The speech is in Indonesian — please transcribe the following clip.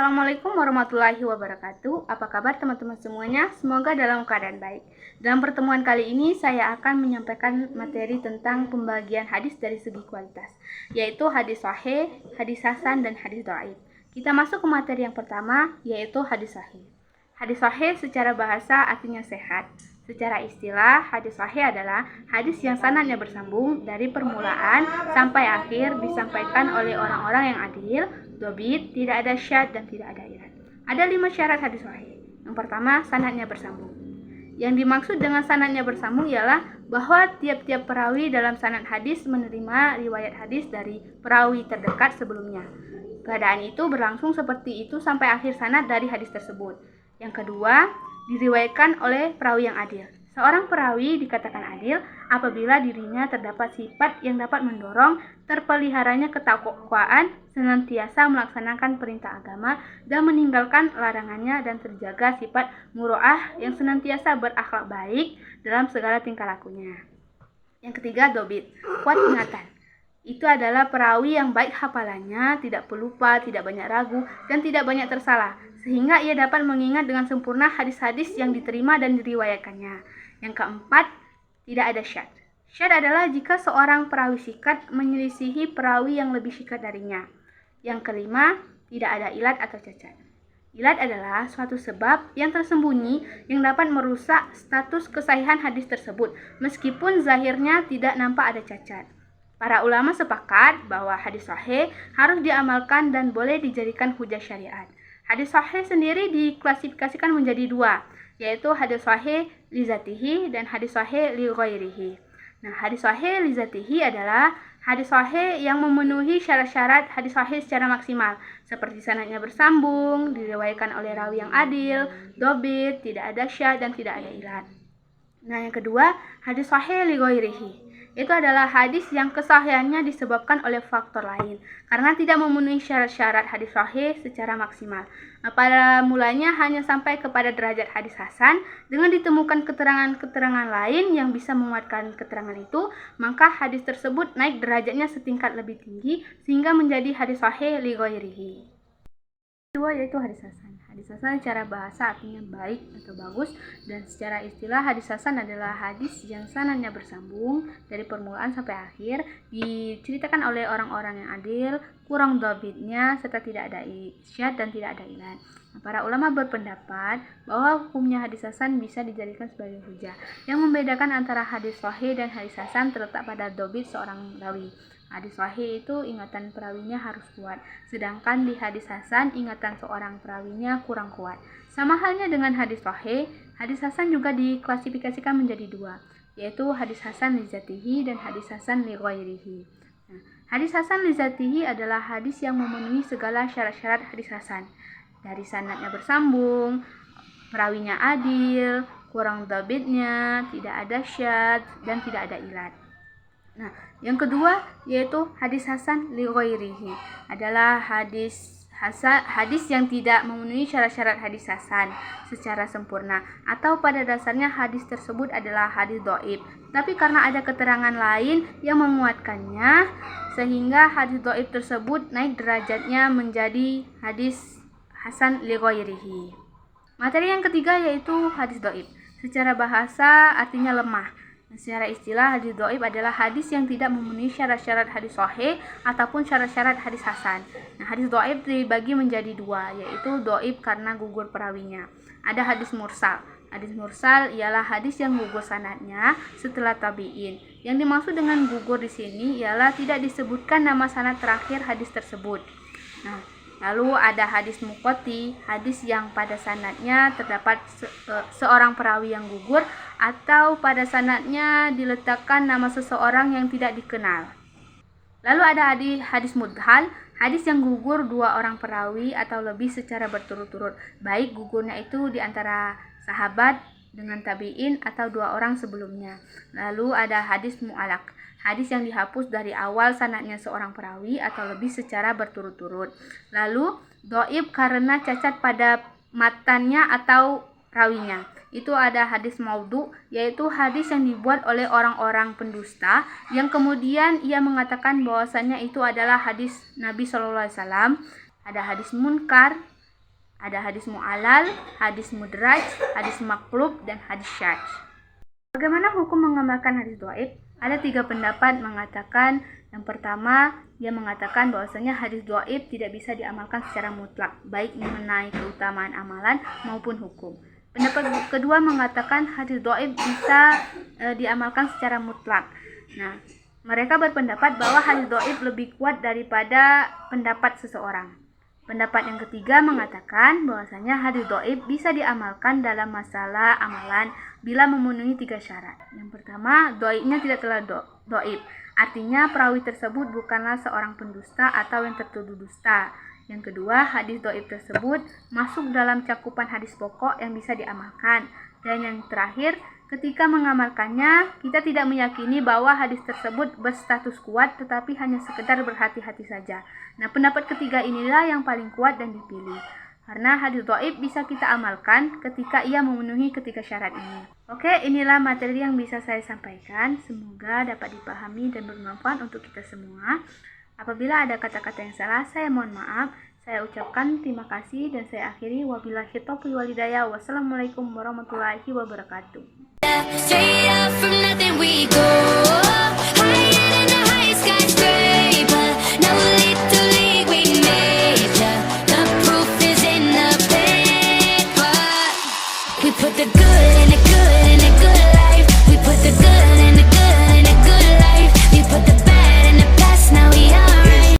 Assalamualaikum warahmatullahi wabarakatuh. Apa kabar teman-teman semuanya? Semoga dalam keadaan baik. Dalam pertemuan kali ini saya akan menyampaikan materi tentang pembagian hadis dari segi kualitas, yaitu hadis sahih, hadis hasan, dan hadis dhaif. Kita masuk ke materi yang pertama, yaitu hadis sahih. Hadis sahih secara bahasa artinya sehat. Secara istilah, hadis sahih adalah hadis yang sanadnya bersambung dari permulaan sampai akhir disampaikan oleh orang-orang yang adil, dhabit, tidak ada syadz dan tidak ada ilat. Ada 5 syarat hadis sahih. Yang pertama, sanadnya bersambung. Yang dimaksud dengan sanadnya bersambung ialah bahwa tiap-tiap perawi dalam sanad hadis menerima riwayat hadis dari perawi terdekat sebelumnya. Keadaan itu berlangsung seperti itu sampai akhir sanad dari hadis tersebut. Yang kedua, diriwayatkan oleh perawi yang adil. Seorang perawi dikatakan adil apabila dirinya terdapat sifat yang dapat mendorong terpeliharanya ketakwaan, senantiasa melaksanakan perintah agama dan meninggalkan larangannya, dan terjaga sifat muro'ah yang senantiasa berakhlak baik dalam segala tingkah lakunya. Yang ketiga, dhabit, kuat ingatan. Itu adalah perawi yang baik hafalannya, tidak pelupa, tidak banyak ragu, dan tidak banyak tersalah, sehingga ia dapat mengingat dengan sempurna hadis-hadis yang diterima dan diriwayatkannya. Yang keempat, tidak ada syadz. Syadz adalah jika seorang perawi sikat menyelisihi perawi yang lebih sikat darinya. Yang kelima, tidak ada ilat atau cacat. Ilat adalah suatu sebab yang tersembunyi yang dapat merusak status kesahihan hadis tersebut, meskipun zahirnya tidak nampak ada cacat. Para ulama sepakat bahwa hadis sahih harus diamalkan dan boleh dijadikan hujah syariat. Hadis sahih sendiri diklasifikasikan menjadi 2, yaitu hadis sahih li zatihi dan hadis sahih li ghairihi. Nah, hadis sahih li zatihi adalah hadis sahih yang memenuhi syarat-syarat hadis sahih secara maksimal, seperti sanadnya bersambung, diriwayatkan oleh rawi yang adil, dhabit, tidak ada syadz dan tidak ada ilat. Nah, yang kedua, hadis sahih li ghairihi. Itu adalah hadis yang kesahihannya disebabkan oleh faktor lain, karena tidak memenuhi syarat-syarat hadis sahih secara maksimal. Pada mulanya hanya sampai kepada derajat hadis hasan, dengan ditemukan keterangan-keterangan lain yang bisa menguatkan keterangan itu, maka hadis tersebut naik derajatnya setingkat lebih tinggi sehingga menjadi hadis sahih li ghairihi. Kedua, yaitu hadis hasan. Hadis hasan secara bahasa artinya baik atau bagus, dan secara istilah hadis hasan adalah hadis yang sanadnya bersambung dari permulaan sampai akhir, diceritakan oleh orang-orang yang adil, kurang dhabitnya, serta tidak ada syadz dan tidak ada ilat. Para ulama berpendapat bahwa hukumnya hadis hasan bisa dijadikan sebagai hujah. Yang membedakan antara hadis sahih dan hadis hasan terletak pada dhabit seorang rawi. Hadis sahih itu ingatan perawinya harus kuat, sedangkan di hadis hasan ingatan seorang perawinya kurang kuat. Sama halnya dengan hadis sahih, hadis hasan juga diklasifikasikan menjadi 2, yaitu hadis hasan li zatihi dan hadis hasan li ghairihi. Nah, hadis hasan li zatihi adalah hadis yang memenuhi segala syarat-syarat hadis hasan. Dari sanadnya bersambung, perawinya adil, kurang dhabitnya, tidak ada syadz dan tidak ada ilat. Nah, yang kedua yaitu hadis hasan li ghairihi, adalah hadis yang tidak memenuhi syarat-syarat hadis hasan secara sempurna, atau pada dasarnya hadis tersebut adalah hadis dhaif, tapi karena ada keterangan lain yang menguatkannya sehingga hadis dhaif tersebut naik derajatnya menjadi hadis hasan li ghairihi. Materi yang ketiga yaitu hadis dhaif. Secara bahasa artinya lemah. Secara istilah, hadis dhaif adalah hadis yang tidak memenuhi syarat-syarat hadis sahih ataupun syarat-syarat hadis hasan. Nah, hadis dhaif dibagi menjadi 2, yaitu dhaif karena gugur perawinya. Ada hadis mursal. Hadis mursal ialah hadis yang gugur sanadnya setelah tabi'in. Yang dimaksud dengan gugur di sini ialah tidak disebutkan nama sanad terakhir hadis tersebut. Nah, lalu ada hadis muqati, hadis yang pada sanadnya terdapat seorang perawi yang gugur, atau pada sanadnya diletakkan nama seseorang yang tidak dikenal. Lalu ada hadis mudhal, hadis yang gugur 2 orang perawi atau lebih secara berturut-turut, baik gugurnya itu di antara sahabat dengan tabi'in atau 2 orang sebelumnya. Lalu ada hadis mu'alaq, hadis yang dihapus dari awal sanadnya seorang perawi atau lebih secara berturut-turut. Lalu dhaif karena cacat pada matannya atau rawinya. Itu ada hadis maudhu, yaitu hadis yang dibuat oleh orang-orang pendusta yang kemudian ia mengatakan bahwasannya itu adalah hadis Nabi SAW. Ada hadis munkar, Ada hadis mu'alal, hadis mudraj, hadis maqlub, dan hadis syadz. Bagaimana hukum mengamalkan hadis dhaif? Ada 3 pendapat mengatakan. Yang pertama, dia mengatakan bahwasanya hadis dhaif tidak bisa diamalkan secara mutlak, baik mengenai keutamaan amalan maupun hukum. Pendapat kedua mengatakan hadis dhaif bisa diamalkan secara mutlak. Nah, mereka berpendapat bahwa hadis dhaif lebih kuat daripada pendapat seseorang. Pendapat yang ketiga mengatakan bahwasanya hadis dhaif bisa diamalkan dalam masalah amalan bila memenuhi 3 syarat. Yang pertama, dhaifnya tidak terlalu dhaif. Artinya perawi tersebut bukanlah seorang pendusta atau yang tertuduh dusta. Yang kedua, hadis dhaif tersebut masuk dalam cakupan hadis pokok yang bisa diamalkan. Dan yang terakhir, ketika mengamalkannya, kita tidak meyakini bahwa hadis tersebut berstatus kuat, tetapi hanya sekedar berhati-hati saja. Nah, pendapat ketiga inilah yang paling kuat dan dipilih. Karena hadis dhaif bisa kita amalkan ketika ia memenuhi ketiga syarat ini. Oke, inilah materi yang bisa saya sampaikan. Semoga dapat dipahami dan bermanfaat untuk kita semua. Apabila ada kata-kata yang salah, saya mohon maaf. Saya ucapkan terima kasih dan saya akhiri. Wabillahi taufiq wal hidayah. Wassalamualaikum warahmatullahi wabarakatuh. Straight up from nothing we go.